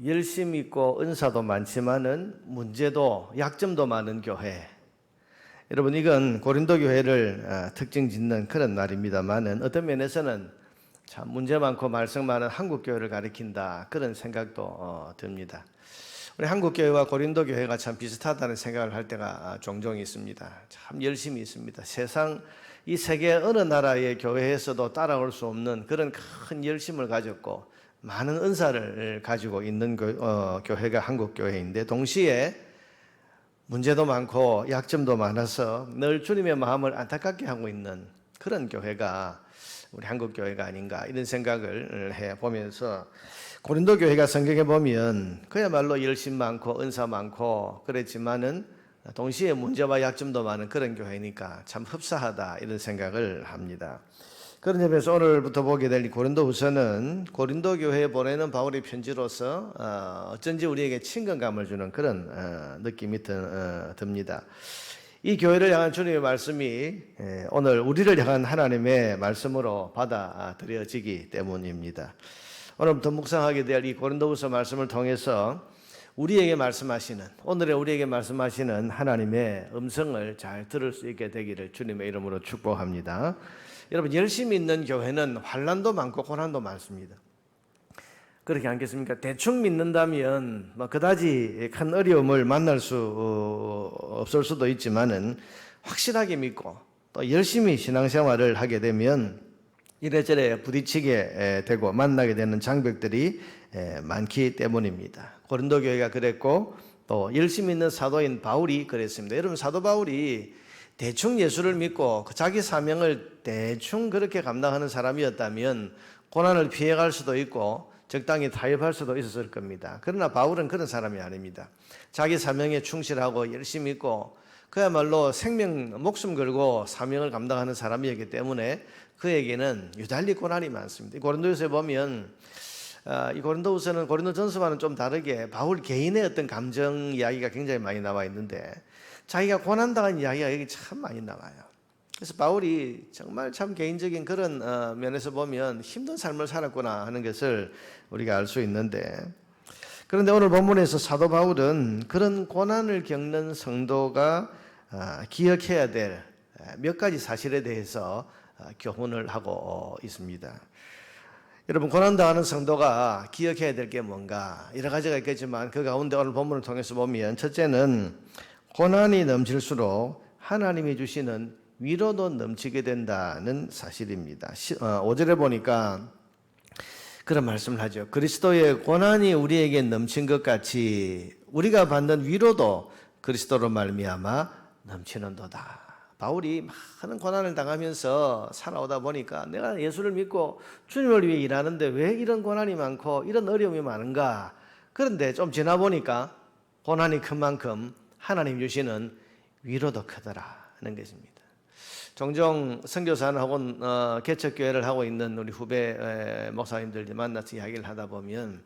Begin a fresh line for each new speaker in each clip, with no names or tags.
열심 있고 은사도 많지만은 문제도 약점도 많은 교회. 여러분, 이건 고린도 교회를 특징 짓는 그런 말입니다만은 어떤 면에서는 참 문제 많고 말썽 많은 한국 교회를 가리킨다, 그런 생각도 듭니다. 우리 한국 교회와 고린도 교회가 참 비슷하다는 생각을 할 때가 종종 있습니다. 참 열심히 있습니다. 세상 이 세계 어느 나라의 교회에서도 따라올 수 없는 그런 큰 열심을 가졌고 많은 은사를 가지고 있는 교회가 한국 교회인데, 동시에 문제도 많고 약점도 많아서 늘 주님의 마음을 안타깝게 하고 있는 그런 교회가 우리 한국 교회가 아닌가, 이런 생각을 해보면서, 고린도 교회가 성경에 보면 그야말로 열심 많고 은사 많고 그랬지만은 동시에 문제와 약점도 많은 그런 교회니까 참 흡사하다, 이런 생각을 합니다. 그런 점에서 오늘부터 보게 될 고린도후서는 고린도 교회에 보내는 바울의 편지로서 어쩐지 우리에게 친근감을 주는 그런 느낌이 듭니다. 이 교회를 향한 주님의 말씀이 오늘 우리를 향한 하나님의 말씀으로 받아들여지기 때문입니다. 오늘부터 묵상하게 될 이 고린도후서 말씀을 통해서 우리에게 말씀하시는, 오늘의 우리에게 말씀하시는 하나님의 음성을 잘 들을 수 있게 되기를 주님의 이름으로 축복합니다. 여러분, 열심히 있는 교회는 환난도 많고 고난도 많습니다. 그렇게 않겠습니까? 대충 믿는다면 그다지 큰 어려움을 만날 수 없을 수도 있지만은, 확실하게 믿고 또 열심히 신앙생활을 하게 되면 이래저래 부딪히게 되고 만나게 되는 장벽들이 많기 때문입니다. 고린도 교회가 그랬고 또 열심히 있는 사도인 바울이 그랬습니다. 여러분, 사도 바울이 대충 예수를 믿고 자기 사명을 대충 그렇게 감당하는 사람이었다면 고난을 피해갈 수도 있고 적당히 타협할 수도 있었을 겁니다. 그러나 바울은 그런 사람이 아닙니다. 자기 사명에 충실하고 열심히 있고 그야말로 목숨 걸고 사명을 감당하는 사람이었기 때문에 그에게는 유달리 고난이 많습니다. 고린도후서에 보면 이 고린도후서는 고린도전서와는 좀 다르게 바울 개인의 어떤 감정 이야기가 굉장히 많이 나와 있는데, 자기가 고난당한 이야기가 여기 참 많이 나와요. 그래서 바울이 정말 참 개인적인 그런 면에서 보면 힘든 삶을 살았구나 하는 것을 우리가 알 수 있는데, 그런데 오늘 본문에서 사도 바울은 그런 고난을 겪는 성도가 기억해야 될 몇 가지 사실에 대해서 교훈을 하고 있습니다. 여러분, 고난당하는 성도가 기억해야 될 게 뭔가 여러 가지가 있겠지만 그 가운데 오늘 본문을 통해서 보면, 첫째는 고난이 넘칠수록 하나님이 주시는 위로도 넘치게 된다는 사실입니다. 5절에 보니까 그런 말씀을 하죠. 그리스도의 고난이 우리에게 넘친 것 같이 우리가 받는 위로도 그리스도로 말미암아 넘치는도다. 바울이 많은 고난을 당하면서 살아오다 보니까 내가 예수를 믿고 주님을 위해 일하는데 왜 이런 고난이 많고 이런 어려움이 많은가. 그런데 좀 지나 보니까 고난이 큰 만큼 하나님 주시는 위로도 크더라 하는 것입니다. 종종 선교사나 혹은 개척교회를 하고 있는 우리 후배 목사님들 만나서 이야기를 하다 보면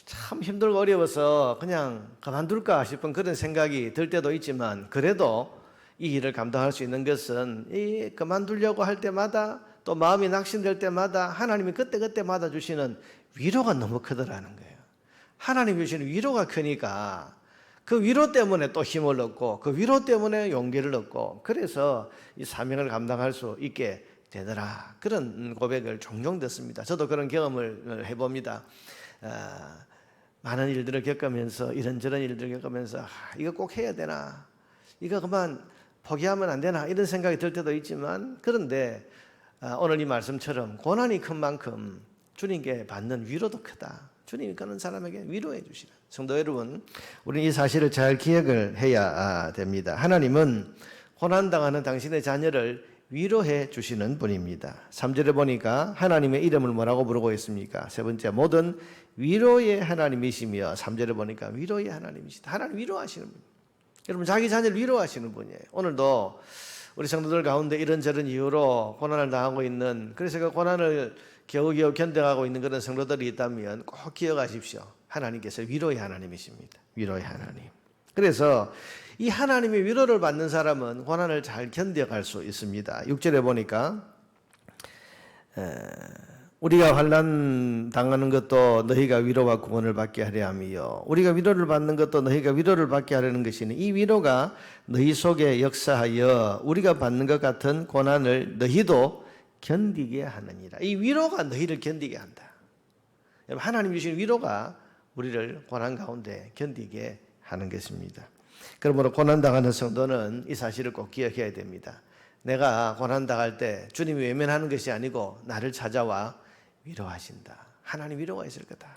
참 힘들고 어려워서 그냥 그만둘까 싶은 그런 생각이 들 때도 있지만, 그래도 이 일을 감당할 수 있는 것은 이 그만두려고 할 때마다 또 마음이 낙심될 때마다 하나님이 그때그때마다 주시는 위로가 너무 크더라는 거예요. 하나님이 주시는 위로가 크니까 그 위로 때문에 또 힘을 얻고 그 위로 때문에 용기를 얻고, 그래서 이 사명을 감당할 수 있게 되더라, 그런 고백을 종종 듣습니다. 저도 그런 경험을 해봅니다. 많은 일들을 겪으면서, 이런저런 일들을 겪으면서 이거 꼭 해야 되나, 이거 그만 포기하면 안 되나, 이런 생각이 들 때도 있지만, 그런데 오늘 이 말씀처럼 고난이 큰 만큼 주님께 받는 위로도 크다. 주님이 그런 사람에게 위로해 주시라. 성도 여러분, 우리는 이 사실을 잘 기억을 해야 됩니다. 하나님은 고난당하는 당신의 자녀를 위로해 주시는 분입니다. 3절에 보니까 하나님의 이름을 뭐라고 부르고 있습니까? 세 번째, 모든 위로의 하나님이시며, 3절에 보니까 위로의 하나님이시다. 하나님 위로하시는 분. 여러분, 자기 자녀를 위로하시는 분이에요. 오늘도 우리 성도들 가운데 이런저런 이유로 고난을 당하고 있는, 그래서 그 고난을 겨우겨우 견뎌가고 있는 그런 성도들이 있다면 꼭 기억하십시오. 하나님께서 위로의 하나님이십니다. 위로의 하나님. 그래서 이 하나님의 위로를 받는 사람은 고난을 잘 견뎌갈 수 있습니다. 6절에 보니까 우리가 환난 당하는 것도 너희가 위로와 구원을 받게 하려 함이요 우리가 위로를 받는 것도 너희가 위로를 받게 하려는 것이니 이 위로가 너희 속에 역사하여 우리가 받는 것 같은 고난을 너희도 견디게 하느니라. 이 위로가 너희를 견디게 한다. 하나님 주신 위로가 우리를 고난 가운데 견디게 하는 것입니다. 그러므로 고난당하는 성도는 이 사실을 꼭 기억해야 됩니다. 내가 고난당할 때 주님이 외면하는 것이 아니고 나를 찾아와 위로하신다. 하나님 위로가 있을 거다.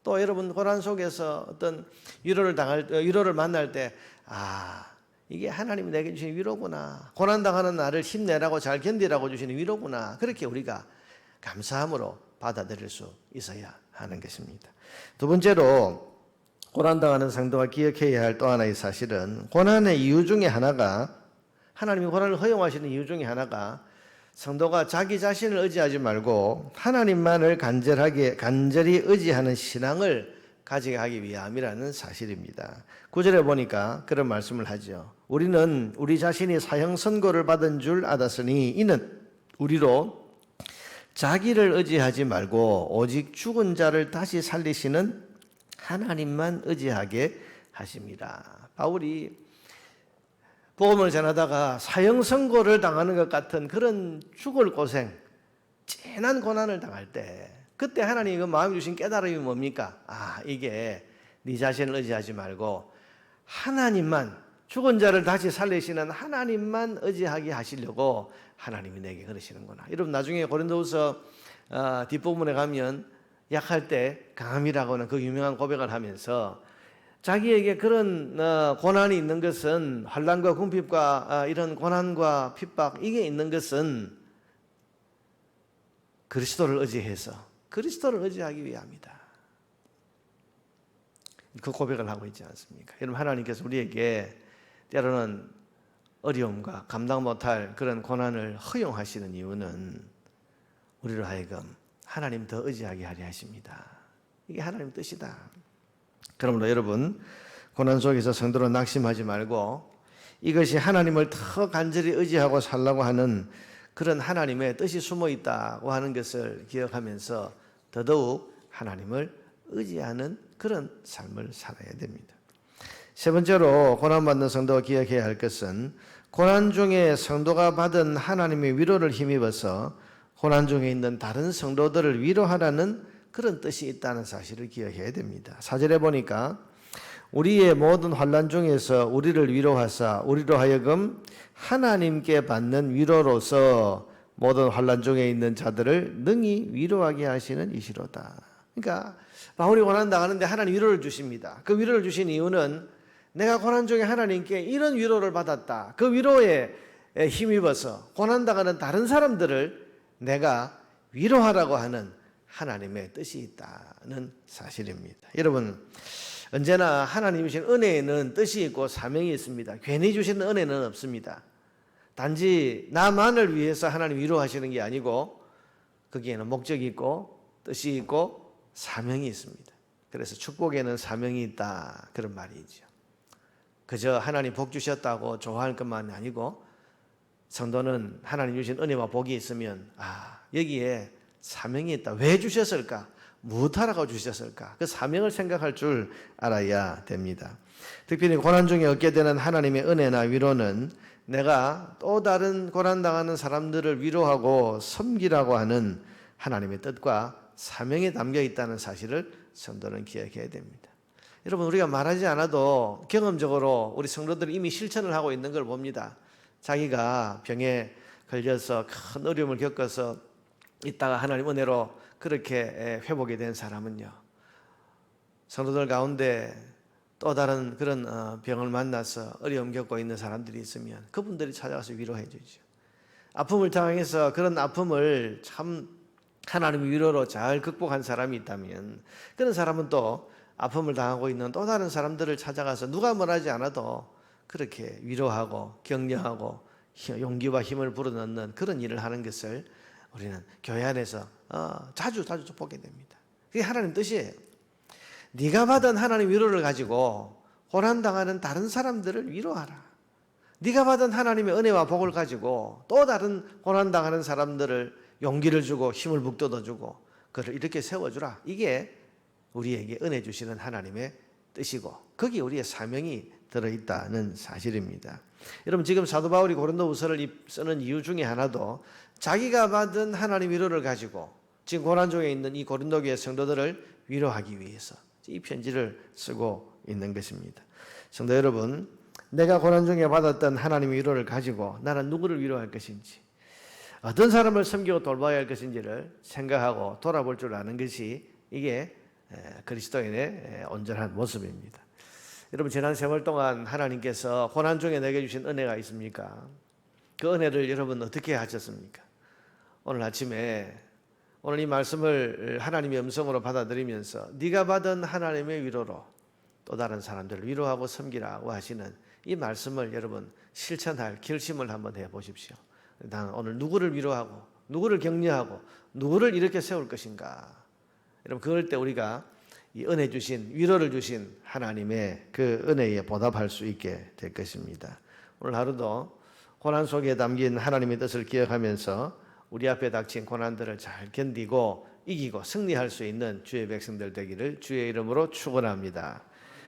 또 여러분 고난 속에서 어떤 위로를 만날 때 이게 하나님이 내게 주신 위로구나. 고난당하는 나를 힘내라고 잘 견디라고 주시는 위로구나. 그렇게 우리가 감사함으로 받아들일 수 있어야 하는 것입니다. 두 번째로 고난당하는 성도가 기억해야 할 또 하나의 사실은 고난의 이유 중에 하나가 하나님이 고난을 허용하시는 이유 중에 하나가 성도가 자기 자신을 의지하지 말고 하나님만을 간절히 의지하는 신앙을 가지게 하기 위함이라는 사실입니다. 9절에 보니까 그런 말씀을 하죠. 우리는 우리 자신이 사형 선고를 받은 줄 알았으니 이는 우리로 자기를 의지하지 말고 오직 죽은 자를 다시 살리시는 하나님만 의지하게 하십니다. 바울이 복음을 전하다가 사형 선고를 당하는 것 같은 그런 죽을 고생, 찐한 고난을 당할 때 그때 하나님이 그 마음에 주신 깨달음이 뭡니까? 이게 네 자신을 의지하지 말고 하나님만, 죽은 자를 다시 살리시는 하나님만 의지하게 하시려고 하나님이 내게 그러시는구나. 여러분 나중에 고린도후서 뒷부분에 가면 약할 때 강함이라고 하는 그 유명한 고백을 하면서 자기에게 그런 고난이 있는 것은 환난과 궁핍과 이런 고난과 핍박 이게 있는 것은 그리스도를 의지해서 그리스도를 의지하기 위함이다. 그 고백을 하고 있지 않습니까? 여러분 하나님께서 우리에게 때로는 어려움과 감당 못할 그런 고난을 허용하시는 이유는 우리로 하여금 하나님 더 의지하게 하려 하십니다. 이게 하나님 뜻이다. 그러므로 여러분 고난 속에서 성도로 낙심하지 말고 이것이 하나님을 더 간절히 의지하고 살라고 하는 그런 하나님의 뜻이 숨어 있다고 하는 것을 기억하면서 더더욱 하나님을 의지하는 그런 삶을 살아야 됩니다. 세 번째로 고난받는 성도가 기억해야 할 것은 고난 중에 성도가 받은 하나님의 위로를 힘입어서 고난 중에 있는 다른 성도들을 위로하라는 그런 뜻이 있다는 사실을 기억해야 됩니다. 4절에 보니까 우리의 모든 환난 중에서 우리를 위로하사 우리로 하여금 하나님께 받는 위로로서 모든 환난 중에 있는 자들을 능히 위로하게 하시는 이시로다. 그러니까 바울이 고난 당하는데 하나님 위로를 주십니다. 그 위로를 주신 이유는 내가 고난 중에 하나님께 이런 위로를 받았다. 그 위로에 힘입어서 고난 당하는 다른 사람들을 내가 위로하라고 하는 하나님의 뜻이 있다는 사실입니다. 여러분 언제나 하나님이 주신 은혜에는 뜻이 있고 사명이 있습니다. 괜히 주시는 은혜는 없습니다. 단지 나만을 위해서 하나님 위로하시는 게 아니고 거기에는 목적이 있고 뜻이 있고 사명이 있습니다. 그래서 축복에는 사명이 있다 그런 말이죠. 그저 하나님 복 주셨다고 좋아할 것만이 아니고 성도는 하나님 주신 은혜와 복이 있으면 여기에 사명이 있다. 왜 주셨을까? 무엇하라고 주셨을까? 그 사명을 생각할 줄 알아야 됩니다. 특별히 고난 중에 얻게 되는 하나님의 은혜나 위로는 내가 또 다른 고난당하는 사람들을 위로하고 섬기라고 하는 하나님의 뜻과 사명에 담겨 있다는 사실을 성도는 기억해야 됩니다. 여러분 우리가 말하지 않아도 경험적으로 우리 성도들이 이미 실천을 하고 있는 걸 봅니다. 자기가 병에 걸려서 큰 어려움을 겪어서 있다가 하나님 은혜로 그렇게 회복이 된 사람은요, 성도들 가운데 또 다른 그런 병을 만나서 어려움 겪고 있는 사람들이 있으면 그분들이 찾아가서 위로해 주죠. 아픔을 당해서 그런 아픔을 참 하나님의 위로로 잘 극복한 사람이 있다면 그런 사람은 또 아픔을 당하고 있는 또 다른 사람들을 찾아가서 누가 말하지 않아도 그렇게 위로하고 격려하고 용기와 힘을 불어넣는 그런 일을 하는 것을 우리는 교회 안에서 자주 보게 됩니다. 그게 하나님 뜻이에요. 네가 받은 하나님 위로를 가지고 고난당하는 다른 사람들을 위로하라. 네가 받은 하나님의 은혜와 복을 가지고 또 다른 고난당하는 사람들을 용기를 주고 힘을 북돋아주고 그를 이렇게 세워주라. 이게 우리에게 은혜 주시는 하나님의 뜻이고 거기에 우리의 사명이 들어있다는 사실입니다. 여러분 지금 사도 바울이 고린도후서를 쓰는 이유 중에 하나도 자기가 받은 하나님 위로를 가지고 지금 고난 중에 있는 이 고린도 교회 성도들을 위로하기 위해서 이 편지를 쓰고 있는 것입니다. 성도 여러분, 내가 고난 중에 받았던 하나님의 위로를 가지고 나는 누구를 위로할 것인지, 어떤 사람을 섬기고 돌봐야 할 것인지를 생각하고 돌아볼 줄 아는 것이 이게 그리스도인의 온전한 모습입니다. 여러분 지난 세월 동안 하나님께서 고난 중에 내게 주신 은혜가 있습니까? 그 은혜를 여러분 어떻게 하셨습니까? 오늘 아침에 오늘 이 말씀을 하나님의 음성으로 받아들이면서 네가 받은 하나님의 위로로 또 다른 사람들을 위로하고 섬기라고 하시는 이 말씀을 여러분 실천할 결심을 한번 해보십시오. 나는 오늘 누구를 위로하고 누구를 격려하고 누구를 이렇게 세울 것인가. 여러분 그럴 때 우리가 이 은혜 주신 위로를 주신 하나님의 그 은혜에 보답할 수 있게 될 것입니다. 오늘 하루도 고난 속에 담긴 하나님의 뜻을 기억하면서 우리 앞에 닥친 고난들을 잘 견디고 이기고 승리할 수 있는 주의 백성들 되기를 주의 이름으로 축원합니다.